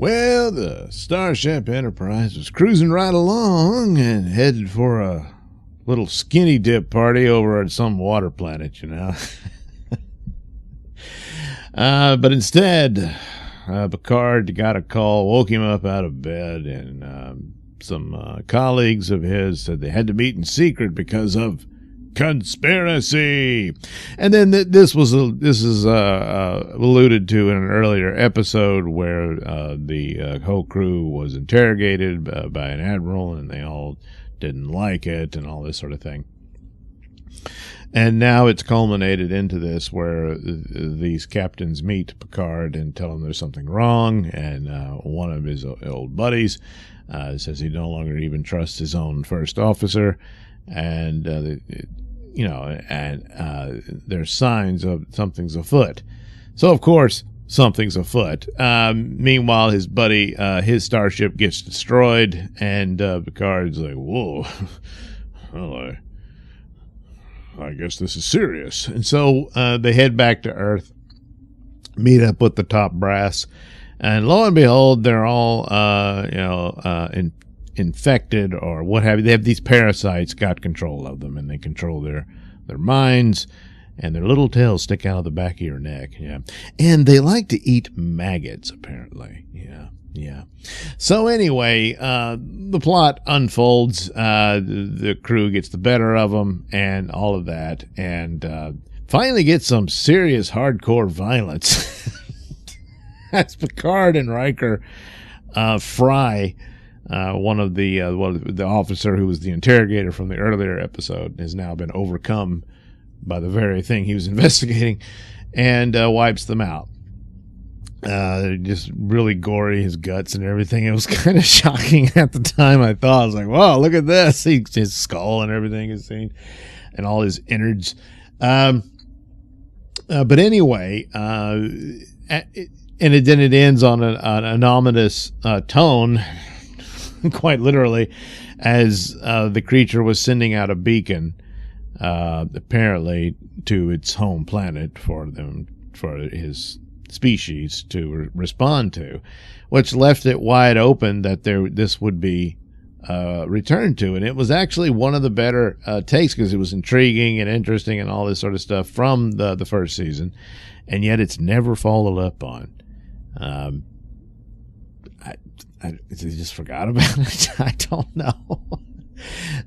Well, the Starship Enterprise was cruising right along and headed for a little skinny dip party over at some water planet, you know. But instead, Picard got a call, woke him up out of bed, and some colleagues of his said they had to meet in secret because of conspiracy. And then this is alluded to in an earlier episode where the whole crew was interrogated by an admiral, and they all didn't like it and all this sort of thing. And now it's culminated into this where these captains meet Picard and tell him there's something wrong, and one of his old buddies says he no longer even trusts his own first officer, and there's signs of something's afoot. So of course something's afoot. Meanwhile, his buddy, his starship gets destroyed, and Picard's like, "Whoa, well, I guess this is serious." And so they head back to Earth, meet up with the top brass, and lo and behold, they're all infected or what have you. They have these parasites got control of them, and they control their minds, and their little tails stick out of the back of your neck. Yeah, and they like to eat maggots, apparently. Yeah. So anyway, the plot unfolds. The crew gets the better of them, and all of that, and finally get some serious hardcore violence. That's Picard and Riker fry. One of the officer who was the interrogator from the earlier episode has now been overcome by the very thing he was investigating, and wipes them out. Just really gory, his guts and everything. It was kind of shocking at the time. I thought, I was like, "Wow, look at this!" His skull and everything is seen, and all his innards. But anyway, then it ends on an ominous tone. Quite literally, as the creature was sending out a beacon, apparently to its home planet for his species to respond to, which left it wide open that this would be returned to. And it was actually one of the better takes, because it was intriguing and interesting and all this sort of stuff from the first season, and yet it's never followed up on. They just forgot about it. I don't know.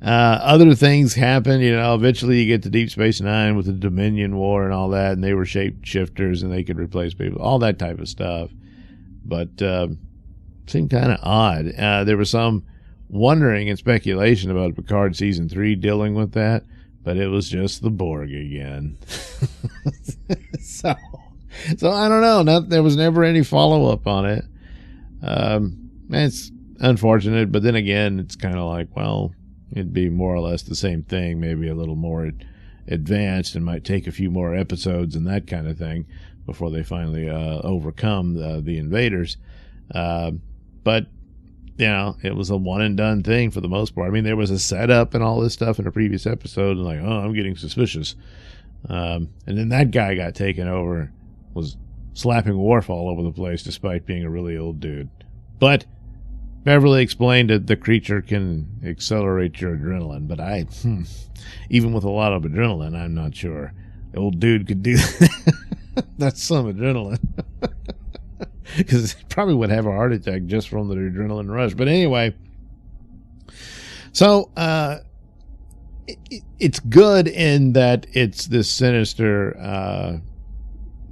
Other things happen, eventually you get to Deep Space Nine with the Dominion War and all that, and they were shapeshifters and they could replace people, all that type of stuff. But seemed kind of odd. There was some wondering and speculation about Picard Season 3 dealing with that, but it was just the Borg again. So I don't know. There was never any follow-up on it. It's unfortunate, but then again, it's kind of like, well, it'd be more or less the same thing, maybe a little more advanced, and might take a few more episodes and that kind of thing before they finally overcome the invaders. But it was a one and done thing for the most part. I mean, there was a setup and all this stuff in a previous episode, and like, oh, I'm getting suspicious. And then that guy got taken over, was slapping Worf all over the place despite being a really old dude. But Beverly explained that the creature can accelerate your adrenaline, but even with a lot of adrenaline, I'm not sure the old dude could do that. That's some adrenaline. Because he probably would have a heart attack just from the adrenaline rush. But anyway, so it's good in that it's this sinister,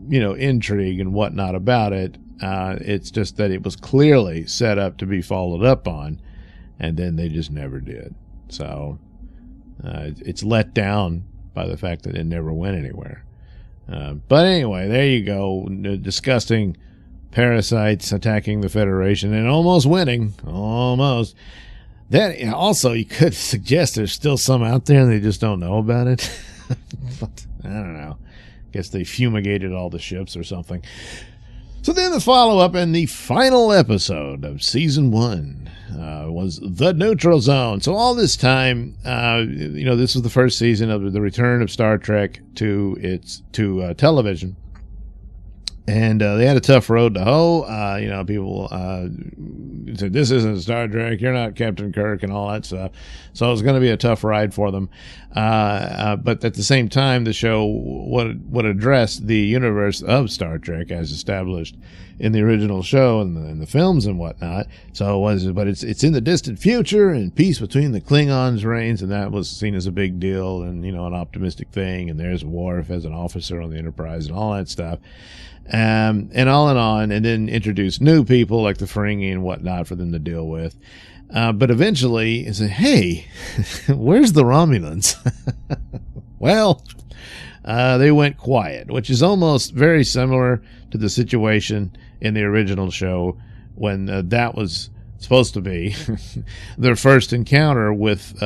intrigue and whatnot about it. It's just that it was clearly set up to be followed up on, and then they just never did. So it's let down by the fact that it never went anywhere. But anyway, there you go. Disgusting parasites attacking the Federation and almost winning. Almost. That also, you could suggest there's still some out there and they just don't know about it. But I don't know. Guess they fumigated all the ships or something. So then the follow-up and the final episode of Season 1 was The Neutral Zone. So all this time, this was the first season of the return of Star Trek to television. And they had a tough road to hoe. People said, this isn't Star Trek, you're not Captain Kirk, and all that stuff. So it was going to be a tough ride for them. But at the same time, the show would address the universe of Star Trek as established in the original show and the films and whatnot. So it's in the distant future, and peace between the Klingons reigns, and that was seen as a big deal and, an optimistic thing. And there's Worf as an officer on the Enterprise and all that stuff. And on, and then introduce new people like the Ferengi and whatnot for them to deal with. But eventually, it's like, hey, where's the Romulans? Well, they went quiet, which is almost very similar to the situation in the original show when that was supposed to be their first encounter with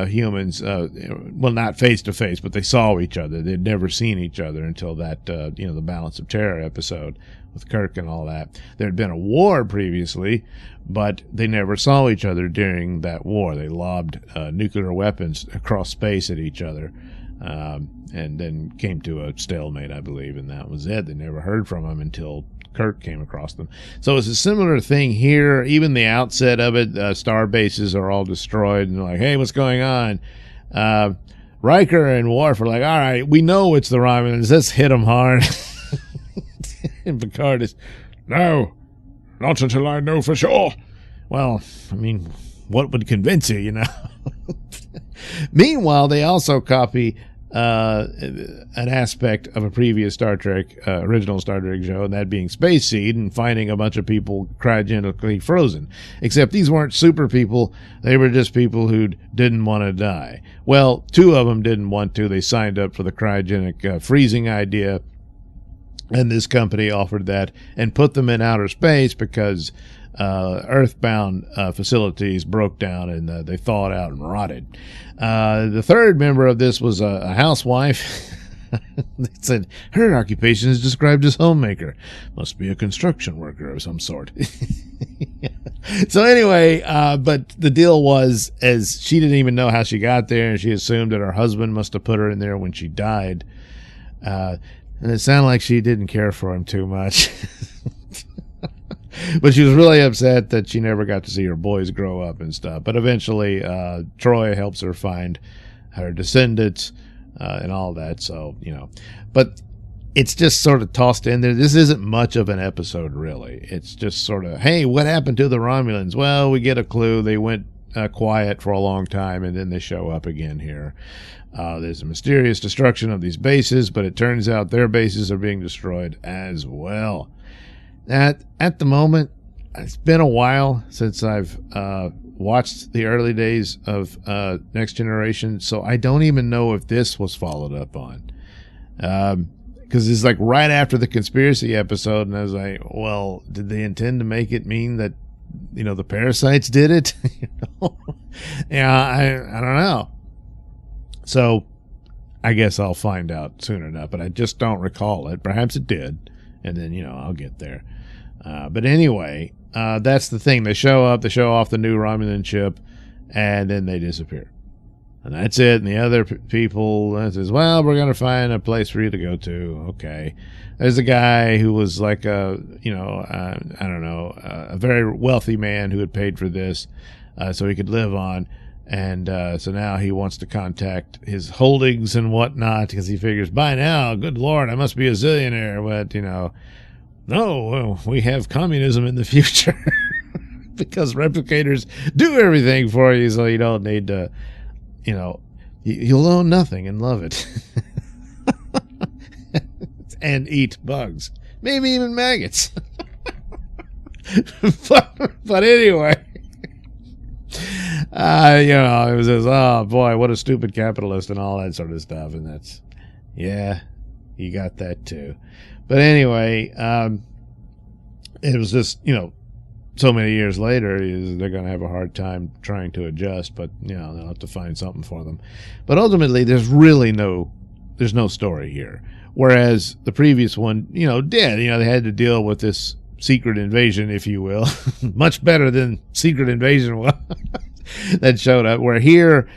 humans. Well, not face to face, but they saw each other. They'd never seen each other until that, the Balance of Terror episode with Kirk and all that. There had been a war previously, but they never saw each other during that war. They lobbed nuclear weapons across space at each other, and then came to a stalemate, I believe, and that was it. They never heard from him until Kirk came across them. So it's a similar thing here. Even the outset of it, star bases are all destroyed, and they're like, hey, what's going on? Riker and Worf are like, all right, we know it's the Romulans. Let's hit them hard. And Picard is, no, not until I know for sure. Well, I mean, what would convince you, Meanwhile, they also copy an aspect of a previous Star Trek, original Star Trek show, and that being Space Seed and finding a bunch of people cryogenically frozen. Except these weren't super people, they were just people who didn't want to die. Well, 2 of them didn't want to. They signed up for the cryogenic freezing idea, and this company offered that and put them in outer space because earthbound facilities broke down and they thawed out and rotted. The third member of this was a housewife. They said her occupation is described as homemaker. Must be a construction worker of some sort. So anyway, but the deal was, as she didn't even know how she got there, and she assumed that her husband must have put her in there when she died. And it sounded like she didn't care for him too much. But she was really upset that she never got to see her boys grow up and stuff. But eventually, Troy helps her find her descendants and all that. So, but it's just sort of tossed in there. This isn't much of an episode, really. It's just sort of, hey, what happened to the Romulans? Well, we get a clue. They went quiet for a long time, and then they show up again here. There's a mysterious destruction of these bases, but it turns out their bases are being destroyed as well. At the moment, it's been a while since I've watched the early days of Next Generation, so I don't even know if this was followed up on. Because it's like right after the conspiracy episode, and I was like, well, did they intend to make it mean that, the parasites did it? Yeah, I don't know. So I guess I'll find out soon enough, but I just don't recall it. Perhaps it did, and then, I'll get there. But anyway, that's the thing. They show up, they show off the new Romulan ship, and then they disappear. And that's it. And the other people says, well, we're going to find a place for you to go to. Okay. There's a guy who was like a very wealthy man who had paid for this so he could live on. And so now he wants to contact his holdings and whatnot because he figures, by now, good Lord, I must be a zillionaire. But, no, we have communism in the future because replicators do everything for you, so you don't need to, you'll own nothing and love it. And eat bugs. Maybe even maggots. but anyway. It was just, oh boy, what a stupid capitalist and all that sort of stuff. And that's, yeah, you got that too. But anyway, it was just, so many years later, they're going to have a hard time trying to adjust, but, they'll have to find something for them. But ultimately, there's no story here. Whereas the previous one, did, they had to deal with this secret invasion, if you will. Much better than Secret Invasion was that showed up. Where here,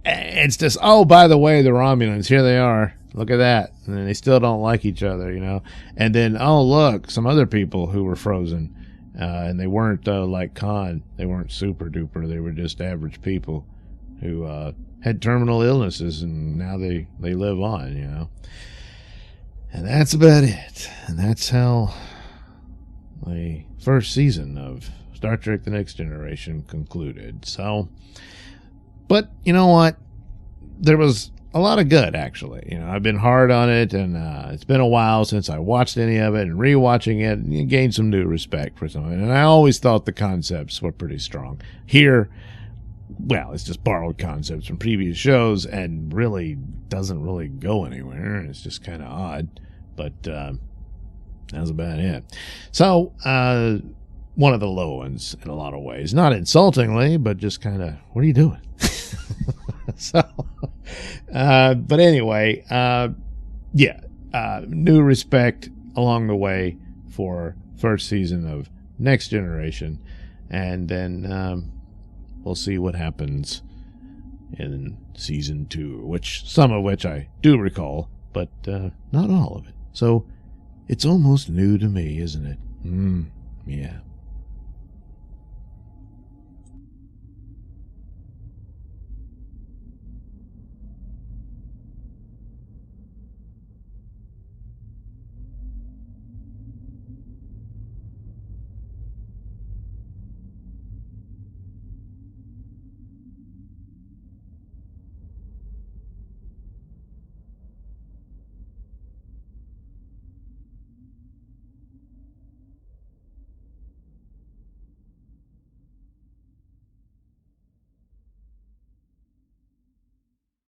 it's just, oh, by the way, the Romulans, here they are. look at that. And then they still don't like each other, you know. And then, oh, look, some other people who were frozen. And they weren't like Khan. They weren't super duper. They were just average people who had terminal illnesses, and now they live on, you know. And that's about it. And that's how the first season of Star Trek The Next Generation concluded. So, but you know what? There was a lot of good, actually. You know, I've been hard on it, and it's been a while since I watched any of it, and rewatching it, and you gained some new respect for some of it. And I always thought the concepts were pretty strong. Here, well, it's just borrowed concepts from previous shows, and really doesn't really go anywhere. It's just kind of odd, but that's about it. So, one of the low ones in a lot of ways. Not insultingly, but just kind of, what are you doing? So, but anyway, new respect along the way for first season of Next Generation, and then we'll see what happens in season 2, some of which I do recall, but not all of it. So it's almost new to me, isn't it? Yeah.